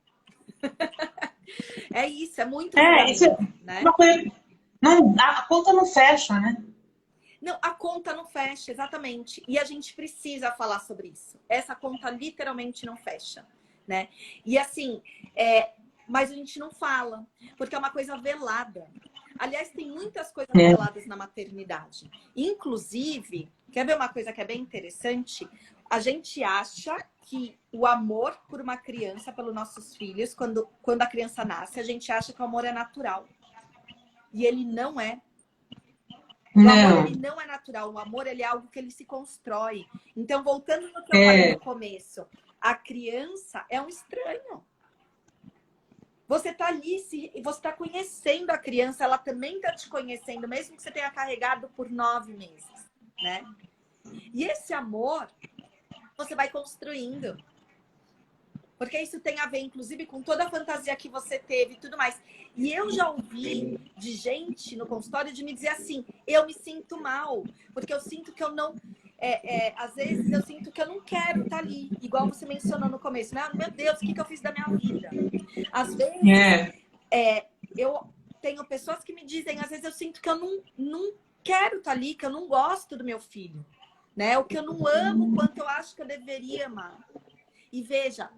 É isso, é muito isso é julgamento, né? uma coisa. Não, a conta não fecha, né? Não, a conta não fecha, exatamente. E a gente precisa falar sobre isso. Essa conta literalmente não fecha, né? E assim, mas a gente não fala, porque é uma coisa velada. Aliás, tem muitas coisas É, veladas na maternidade. Inclusive, quer ver uma coisa que é bem interessante? A gente acha que o amor por uma criança, pelos nossos filhos, quando a criança nasce, a gente acha que o amor é natural. E ele não é. O amor, não. ele não é natural. O amor, ele é algo que ele se constrói. Então, voltando no que eu falei É, no começo, a criança é um estranho. Você tá ali, você tá conhecendo a criança, ela também tá te conhecendo, mesmo que você tenha carregado por 9 meses, né? E esse amor, você vai construindo. Porque isso tem a ver, inclusive, com toda a fantasia que você teve e tudo mais. E eu já ouvi de gente no consultório de me dizer assim, eu me sinto mal, porque eu sinto que eu não... às vezes eu sinto que eu não quero estar ali, igual você mencionou no começo, né? Meu Deus, o que eu fiz da minha vida? Às vezes, é. eu tenho pessoas que me dizem, às vezes eu sinto que eu não quero estar ali, que eu não gosto do meu filho, né? O que eu não amo quanto eu acho que eu deveria amar. E veja,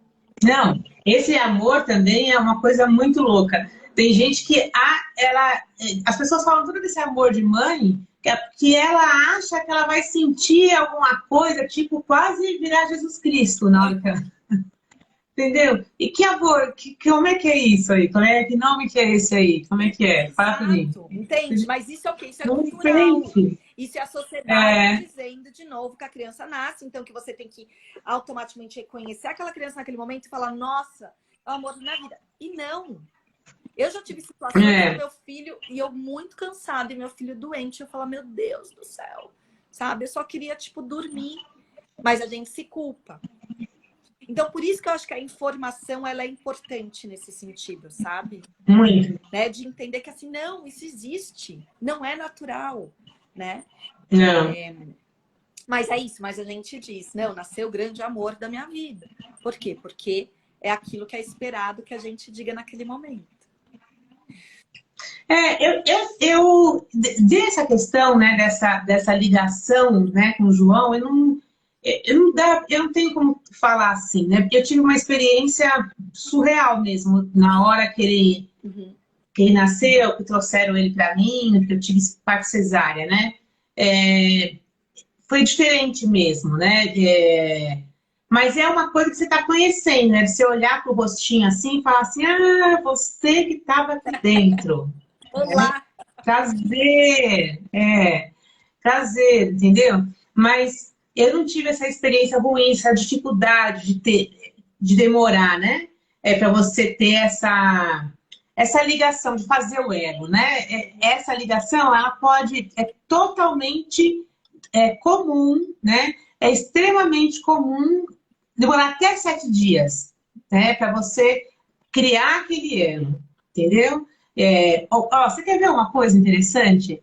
Não, esse amor também é uma coisa muito louca. Tem gente que as pessoas falam tudo desse amor de mãe, que ela acha que ela vai sentir alguma coisa, tipo quase virar Jesus Cristo na hora que ela, entendeu? E que amor, como é que é isso aí? Que nome que é esse aí? Como é que é? Fala pra mim. exato, entende? Mas isso é o quê? Isso é Não cultural. entende. Isso é a sociedade É, dizendo de novo que a criança nasce, então que você tem que automaticamente reconhecer aquela criança naquele momento e falar, nossa, é o amor da minha vida. E não. Eu já tive situações do é, meu filho e eu muito cansada e meu filho doente, eu falo, meu Deus do céu, sabe? Eu só queria, tipo, dormir. Mas a gente se culpa. Então, por isso que eu acho que a informação ela é importante nesse sentido, sabe? muito. Né? De entender que assim, não, isso existe, não é natural, né? Não. Mas é isso, mas a gente diz, não, nasceu o grande amor da minha vida. Por quê? Porque é aquilo que é esperado que a gente diga naquele momento. Dessa questão, né, dessa ligação, né, com o João, eu não tenho como falar assim, né, porque eu tive uma experiência surreal mesmo, na hora Uhum. que ele nasceu, que trouxeram ele para mim, que eu tive parto cesárea, né, é, foi diferente mesmo, né, mas é uma coisa que você está conhecendo, né, você olhar para o rostinho assim e falar assim, você que estava aqui dentro, né? Olá! Prazer, prazer, entendeu? Mas eu não tive essa experiência ruim, essa dificuldade de demorar, né? Para você ter essa ligação, de fazer o elo, né? Essa ligação, ela é totalmente comum, né? É extremamente comum demorar até 7 dias, né? Para você criar aquele elo, entendeu? Você quer ver uma coisa interessante?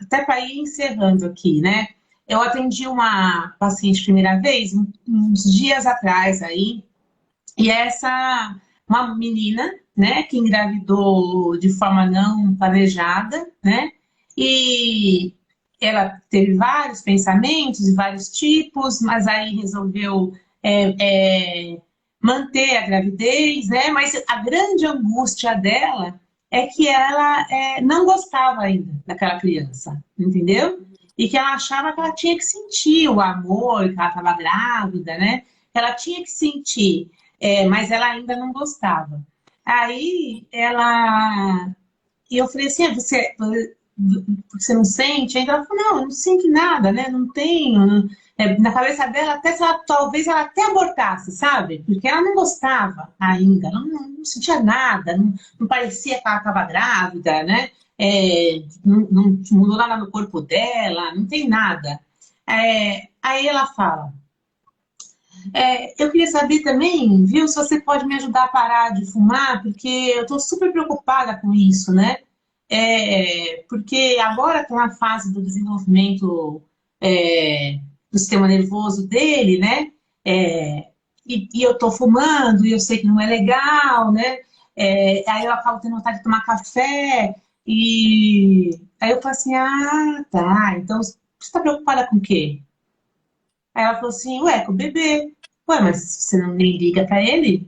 Até para ir encerrando aqui, né? Eu atendi uma paciente primeira vez, uns dias atrás aí, e uma menina, né, que engravidou de forma não planejada, né? E ela teve vários pensamentos e vários tipos, mas aí resolveu manter a gravidez, né? Mas a grande angústia dela é que ela não gostava ainda daquela criança, entendeu? E que ela achava que ela tinha que sentir o amor, que ela estava grávida, né? Ela tinha que sentir, mas ela ainda não gostava. Aí ela. E eu falei assim: você não sente? Ainda ela falou: não, eu não sinto nada, né? Não tenho. Na cabeça dela, até se ela, talvez ela até abortasse, sabe? Porque ela não gostava ainda, não sentia nada, não parecia que ela estava grávida, né? Não mudou nada no corpo dela, não tem nada. Aí ela fala. Eu queria saber também, viu, se você pode me ajudar a parar de fumar, porque eu estou super preocupada com isso, né? Porque agora está na fase do desenvolvimento do sistema nervoso dele, né? E eu estou fumando e eu sei que não é legal, né? Aí eu acabo tendo vontade de tomar café e aí eu falo assim, ah, tá, então você está preocupada com o quê? Aí ela falou assim, ué, com o bebê. Ué, mas você não nem liga pra ele?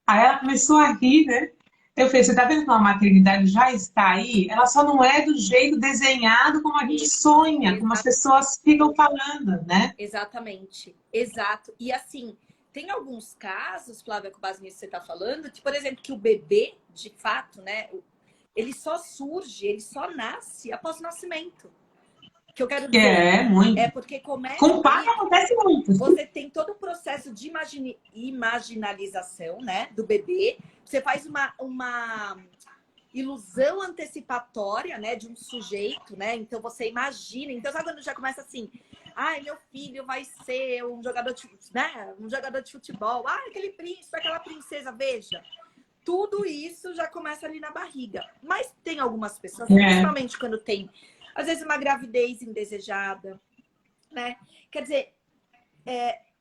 Aí ela começou a rir, né? Eu falei, você tá vendo que a maternidade já está aí? Ela só não é do jeito desenhado como a gente sonha, como as pessoas ficam falando, né? Exatamente, exato. E assim, tem alguns casos, Flávia, com base nisso que você está falando, que, por exemplo, que o bebê, de fato, né, ele só surge, ele só nasce após o nascimento. O que eu quero dizer Muito. é porque começa Com o pai ali, acontece muito. você tem todo o processo de imaginalização, né, do bebê, você faz uma ilusão antecipatória, né, de um sujeito, né? Então você imagina. Então sabe quando já começa assim: "Ai, meu filho vai ser um jogador de, né, um jogador de futebol. Ah, aquele príncipe, aquela princesa, veja". Tudo isso já começa ali na barriga. Mas tem algumas pessoas, principalmente quando tem às vezes uma gravidez indesejada, né? Quer dizer,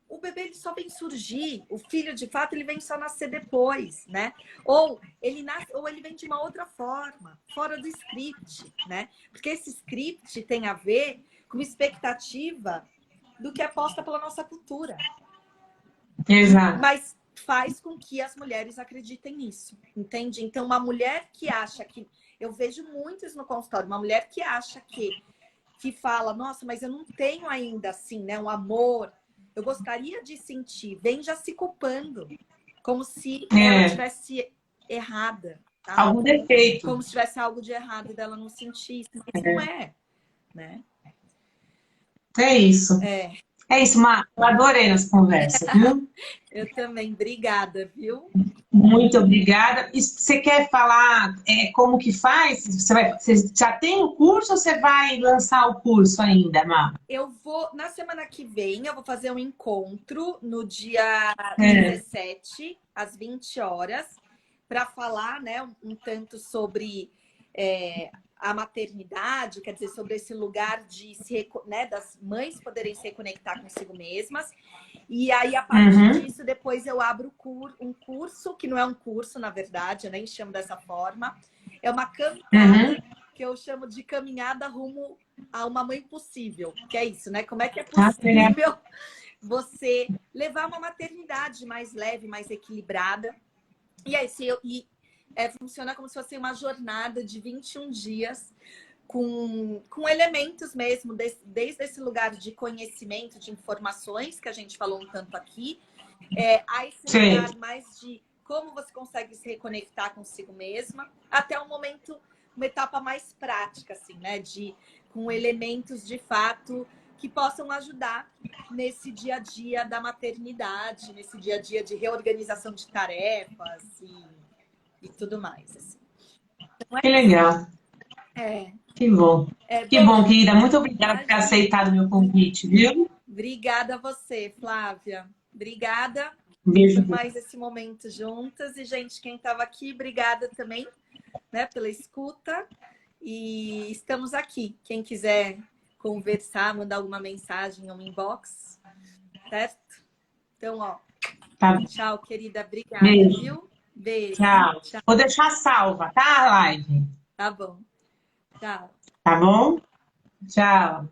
o bebê ele só vem surgir, o filho de fato ele vem só nascer depois, né? Ou ele nasce, ou ele vem de uma outra forma, fora do script, né? Porque esse script tem a ver com expectativa do que é posta pela nossa cultura. Exato. Mas faz com que as mulheres acreditem nisso, entende? Então, uma mulher que acha que... Eu vejo muitos no consultório, uma mulher que acha que fala, nossa, mas eu não tenho ainda, assim, né, um amor. Eu gostaria de sentir, vem já se culpando, como se ela tivesse errada, tá? Algum defeito. Como se tivesse algo de errado e dela não sentir, mas não é, né? É isso. É isso, Mar. Eu adorei nossa conversa, viu? Eu também, obrigada, viu? Muito obrigada. E você quer falar como que faz? Você já tem o curso ou você vai lançar o curso ainda, Mar? Eu vou, na semana que vem, eu vou fazer um encontro no dia 17, às 20 horas, para falar, né, um tanto sobre a maternidade, quer dizer, sobre esse lugar de né, das mães poderem se reconectar consigo mesmas. E aí, a partir disso, depois eu abro um curso, que não é um curso, na verdade, eu nem chamo dessa forma, é uma caminhada, que eu chamo de caminhada rumo a uma mãe possível, que é isso, né? Como é que é possível você levar uma maternidade mais leve, mais equilibrada? E aí, funciona como se fosse uma jornada de 21 dias com elementos mesmo, desde esse lugar de conhecimento, de informações, que a gente falou um tanto aqui, a esse lugar mais de como você consegue se reconectar consigo mesma, até um momento, uma etapa mais prática, assim, né? Com elementos de fato que possam ajudar nesse dia a dia da maternidade, nesse dia a dia de reorganização de tarefas e tudo mais. Assim. Então, que legal. Que bom. Que bom, querida. Muito obrigada por ter aceitado o meu convite, viu? Obrigada a você, Flávia. Obrigada Beijo. por mais esse momento juntas. E, gente, quem estava aqui, obrigada também, né, pela escuta. E estamos aqui. Quem quiser conversar, mandar alguma mensagem ou um inbox, certo? Então, ó. Tá. Tchau, querida. Obrigada, Beijo. viu? Beijo. Tchau. Vou deixar salva, tá, a live? Tá bom. Tchau. Tá bom? Tchau.